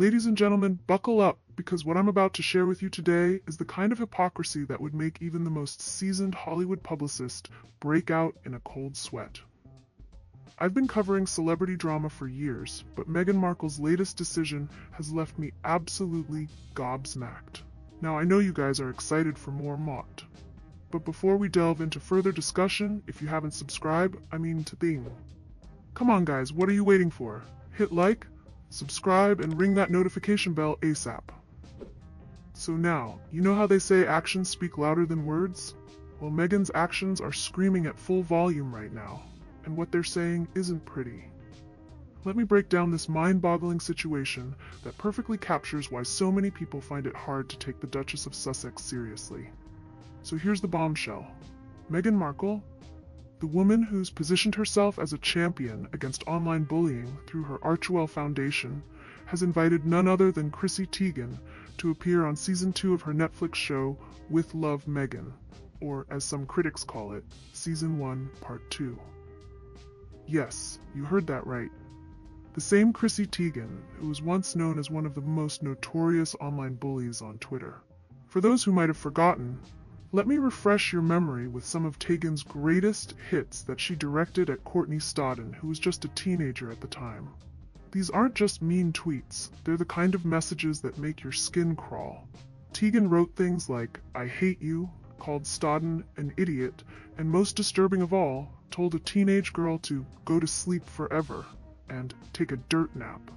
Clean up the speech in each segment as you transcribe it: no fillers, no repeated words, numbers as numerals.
Ladies and gentlemen, buckle up, because what I'm about to share with you today is the kind of hypocrisy that would make even the most seasoned Hollywood publicist break out in a cold sweat. I've been covering celebrity drama for years, but Meghan Markle's latest decision has left me absolutely gobsmacked. Now, I know you guys are excited for more Mott. But before we delve into further discussion, if you haven't subscribed, come on guys, what are you waiting for? Hit like, subscribe, and ring that notification bell ASAP. So now, you know how they say actions speak louder than words? Well, Meghan's actions are screaming at full volume right now, and what they're saying isn't pretty. Let me break down this mind-boggling situation that perfectly captures why so many people find it hard to take the Duchess of Sussex seriously. So here's the bombshell. Meghan Markle, the woman who's positioned herself as a champion against online bullying through her Archewell Foundation, has invited none other than Chrissy Teigen to appear on Season 2 of her Netflix show With Love, Meghan, or as some critics call it, Season 1, Part 2. Yes, you heard that right. The same Chrissy Teigen, who was once known as one of the most notorious online bullies on Twitter. For those who might have forgotten, let me refresh your memory with some of Teigen's greatest hits that she directed at Courtney Stodden, who was just a teenager at the time. These aren't just mean tweets, they're the kind of messages that make your skin crawl. Teigen wrote things like, "I hate you," called Stodden an idiot, and most disturbing of all, told a teenage girl to go to sleep forever and take a dirt nap.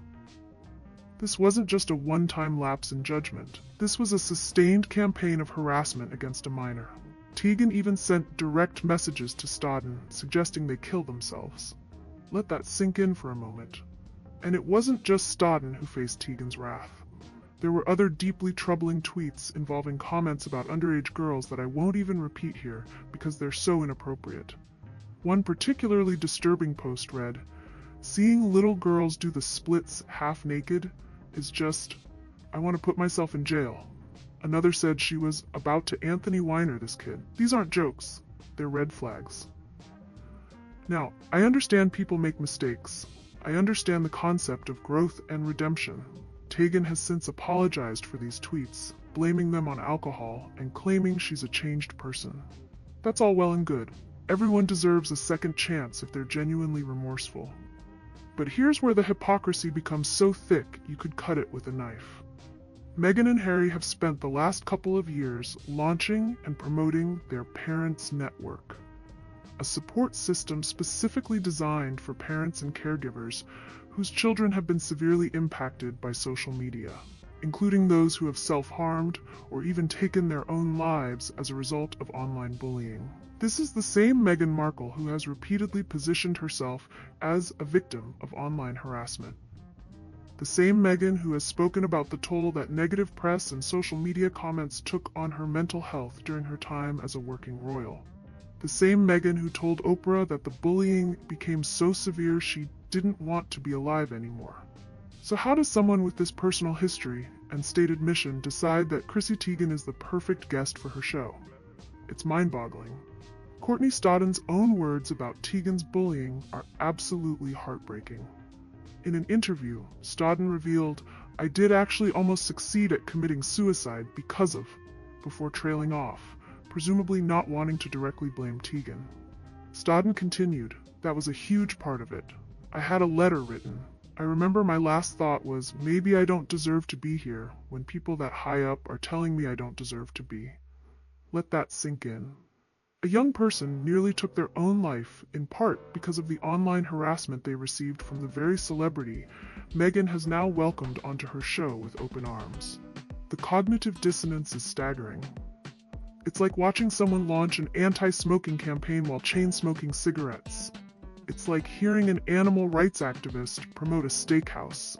This wasn't just a one-time lapse in judgment. This was a sustained campaign of harassment against a minor. Teigen even sent direct messages to Stodden, suggesting they kill themselves. Let that sink in for a moment. And it wasn't just Stodden who faced Teigen's wrath. There were other deeply troubling tweets involving comments about underage girls that I won't even repeat here because they're so inappropriate. One particularly disturbing post read, "Seeing little girls do the splits half naked is just, I want to put myself in jail." Another said she was about to Anthony Weiner this kid. These aren't jokes, they're red flags. Now, I understand people make mistakes. I understand the concept of growth and redemption. Teigen has since apologized for these tweets, blaming them on alcohol and claiming she's a changed person. That's all well and good. Everyone deserves a second chance if they're genuinely remorseful. But here's where the hypocrisy becomes so thick you could cut it with a knife. Meghan and Harry have spent the last couple of years launching and promoting their Parents Network, a support system specifically designed for parents and caregivers whose children have been severely impacted by social media, including those who have self-harmed or even taken their own lives as a result of online bullying. This is the same Meghan Markle who has repeatedly positioned herself as a victim of online harassment. The same Meghan who has spoken about the toll that negative press and social media comments took on her mental health during her time as a working royal. The same Meghan who told Oprah that the bullying became so severe she didn't want to be alive anymore. So how does someone with this personal history and stated mission decide that Chrissy Teigen is the perfect guest for her show? It's mind-boggling. Courtney Stodden's own words about Teigen's bullying are absolutely heartbreaking. In an interview, Stodden revealed, "I did actually almost succeed at committing suicide because of," before trailing off, presumably not wanting to directly blame Teigen. Stodden continued, "That was a huge part of it. I had a letter written. I remember my last thought was, maybe I don't deserve to be here when people that high up are telling me I don't deserve to be." Let that sink in. A young person nearly took their own life, in part because of the online harassment they received from the very celebrity Meghan has now welcomed onto her show with open arms. The cognitive dissonance is staggering. It's like watching someone launch an anti-smoking campaign while chain-smoking cigarettes. It's like hearing an animal rights activist promote a steakhouse.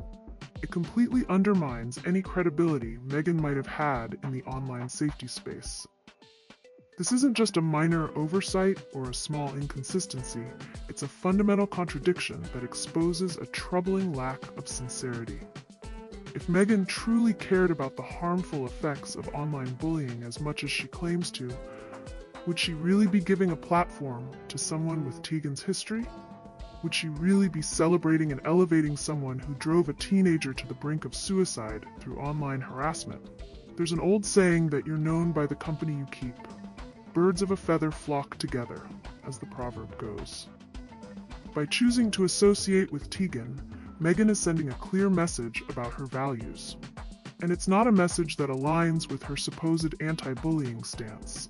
It completely undermines any credibility Meghan might have had in the online safety space. This isn't just a minor oversight or a small inconsistency, it's a fundamental contradiction that exposes a troubling lack of sincerity. If Meghan truly cared about the harmful effects of online bullying as much as she claims to, would she really be giving a platform to someone with Teigen's history? Would she really be celebrating and elevating someone who drove a teenager to the brink of suicide through online harassment? There's an old saying that you're known by the company you keep. Birds of a feather flock together, as the proverb goes. By choosing to associate with Teigen, Meghan is sending a clear message about her values. And it's not a message that aligns with her supposed anti-bullying stance.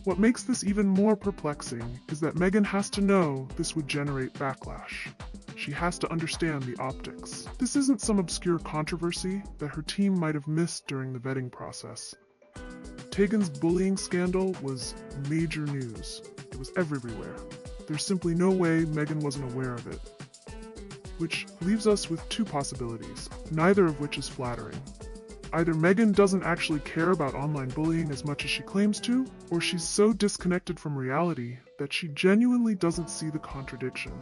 What makes this even more perplexing is that Meghan has to know this would generate backlash. She has to understand the optics. This isn't some obscure controversy that her team might have missed during the vetting process. Teigen's bullying scandal was major news. It was everywhere. There's simply no way Meghan wasn't aware of it. Which leaves us with two possibilities, neither of which is flattering. Either Meghan doesn't actually care about online bullying as much as she claims to, or she's so disconnected from reality that she genuinely doesn't see the contradiction.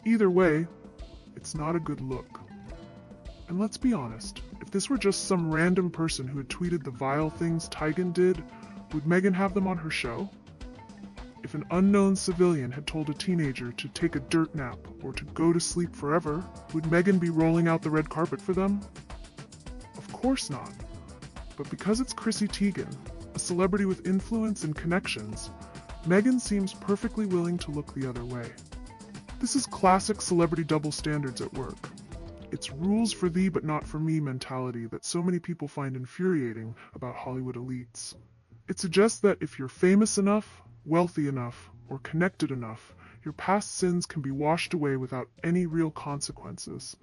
Either way, it's not a good look. And let's be honest, if this were just some random person who had tweeted the vile things Teigen did, would Meghan have them on her show? If an unknown civilian had told a teenager to take a dirt nap or to go to sleep forever, would Meghan be rolling out the red carpet for them? Of course not. But because it's Chrissy Teigen, a celebrity with influence and connections, Meghan seems perfectly willing to look the other way. This is classic celebrity double standards at work. It's rules for thee but not for me mentality that so many people find infuriating about Hollywood elites. It suggests that if you're famous enough, wealthy enough, or connected enough, your past sins can be washed away without any real consequences.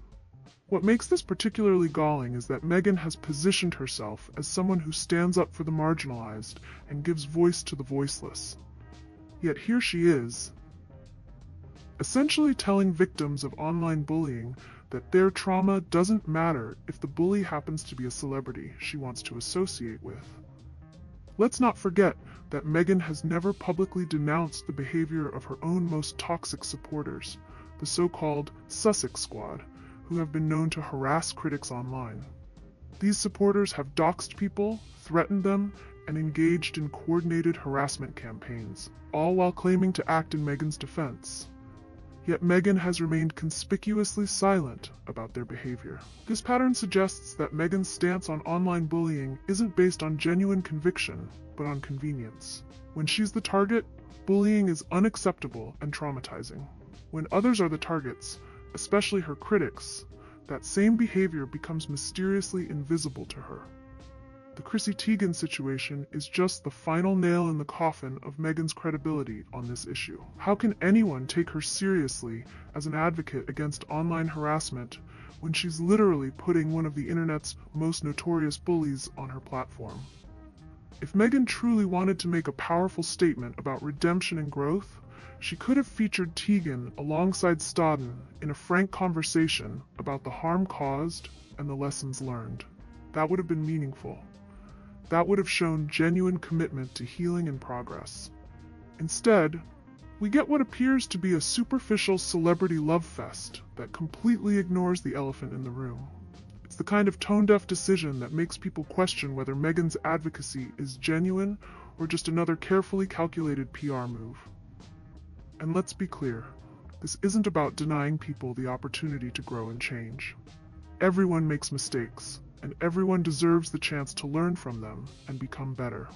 What makes this particularly galling is that Meghan has positioned herself as someone who stands up for the marginalized and gives voice to the voiceless. Yet here she is, essentially telling victims of online bullying that their trauma doesn't matter if the bully happens to be a celebrity she wants to associate with. Let's not forget that Meghan has never publicly denounced the behavior of her own most toxic supporters, the so-called Sussex Squad, who have been known to harass critics online. These supporters have doxed people, threatened them, and engaged in coordinated harassment campaigns, all while claiming to act in Meghan's defense. Yet Meghan has remained conspicuously silent about their behavior. This pattern suggests that Meghan's stance on online bullying isn't based on genuine conviction, but on convenience. When she's the target, bullying is unacceptable and traumatizing. When others are the targets, especially her critics, that same behavior becomes mysteriously invisible to her. The Chrissy Teigen situation is just the final nail in the coffin of Meghan's credibility on this issue. How can anyone take her seriously as an advocate against online harassment when she's literally putting one of the internet's most notorious bullies on her platform? If Meghan truly wanted to make a powerful statement about redemption and growth, she could have featured Teigen alongside Stodden in a frank conversation about the harm caused and the lessons learned. That would have been meaningful. That would have shown genuine commitment to healing and progress. Instead, we get what appears to be a superficial celebrity love fest that completely ignores the elephant in the room. It's the kind of tone-deaf decision that makes people question whether Meghan's advocacy is genuine or just another carefully calculated PR move. And let's be clear, this isn't about denying people the opportunity to grow and change. Everyone makes mistakes, and everyone deserves the chance to learn from them and become better.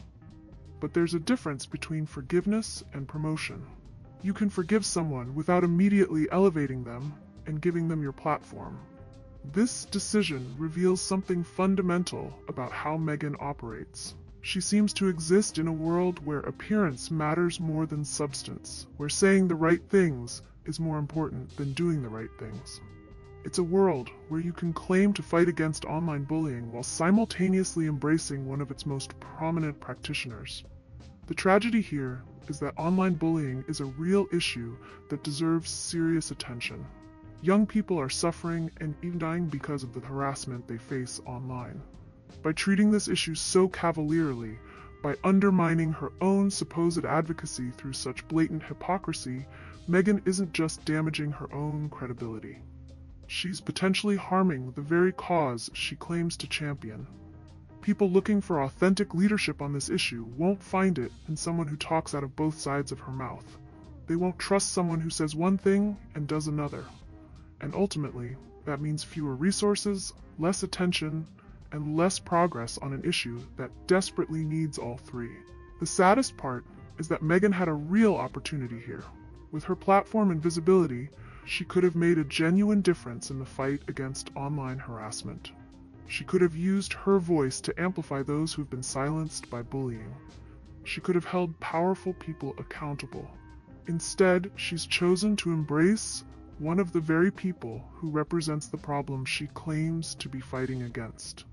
But there's a difference between forgiveness and promotion. You can forgive someone without immediately elevating them and giving them your platform. This decision reveals something fundamental about how Meghan operates. She seems to exist in a world where appearance matters more than substance, where saying the right things is more important than doing the right things. It's a world where you can claim to fight against online bullying while simultaneously embracing one of its most prominent practitioners. The tragedy here is that online bullying is a real issue that deserves serious attention. Young people are suffering and even dying because of the harassment they face online. By treating this issue so cavalierly, by undermining her own supposed advocacy through such blatant hypocrisy, Meghan isn't just damaging her own credibility. She's potentially harming the very cause she claims to champion. People looking for authentic leadership on this issue won't find it in someone who talks out of both sides of her mouth. They won't trust someone who says one thing and does another. And ultimately, that means fewer resources, less attention, and less progress on an issue that desperately needs all three. The saddest part is that Meghan had a real opportunity here. With her platform and visibility, she could have made a genuine difference in the fight against online harassment. She could have used her voice to amplify those who've been silenced by bullying. She could have held powerful people accountable. Instead, she's chosen to embrace one of the very people who represents the problem she claims to be fighting against.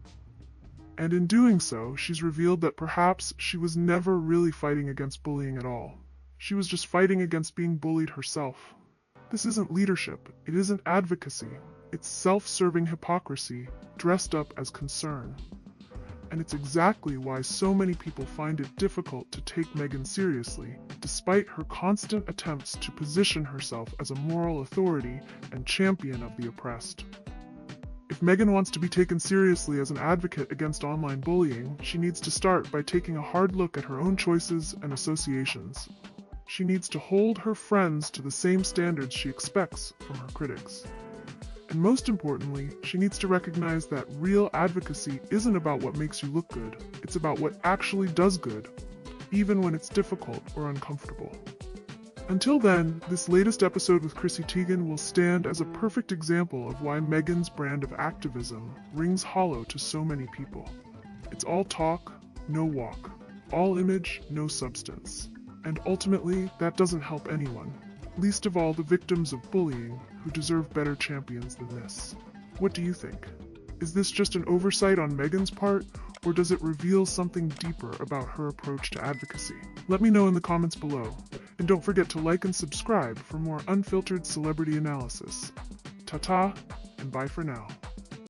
And in doing so, she's revealed that perhaps she was never really fighting against bullying at all. She was just fighting against being bullied herself. This isn't leadership, it isn't advocacy, it's self-serving hypocrisy dressed up as concern. And it's exactly why so many people find it difficult to take Meghan seriously, despite her constant attempts to position herself as a moral authority and champion of the oppressed. If Meghan wants to be taken seriously as an advocate against online bullying, she needs to start by taking a hard look at her own choices and associations. She needs to hold her friends to the same standards she expects from her critics. And most importantly, she needs to recognize that real advocacy isn't about what makes you look good, it's about what actually does good, even when it's difficult or uncomfortable. Until then, this latest episode with Chrissy Teigen will stand as a perfect example of why Meghan's brand of activism rings hollow to so many people. It's all talk, no walk. All image, no substance. And ultimately, that doesn't help anyone, least of all the victims of bullying, who deserve better champions than this. What do you think? Is this just an oversight on Meghan's part, or does it reveal something deeper about her approach to advocacy? Let me know in the comments below, and don't forget to like and subscribe for more unfiltered celebrity analysis. Ta-ta, and bye for now.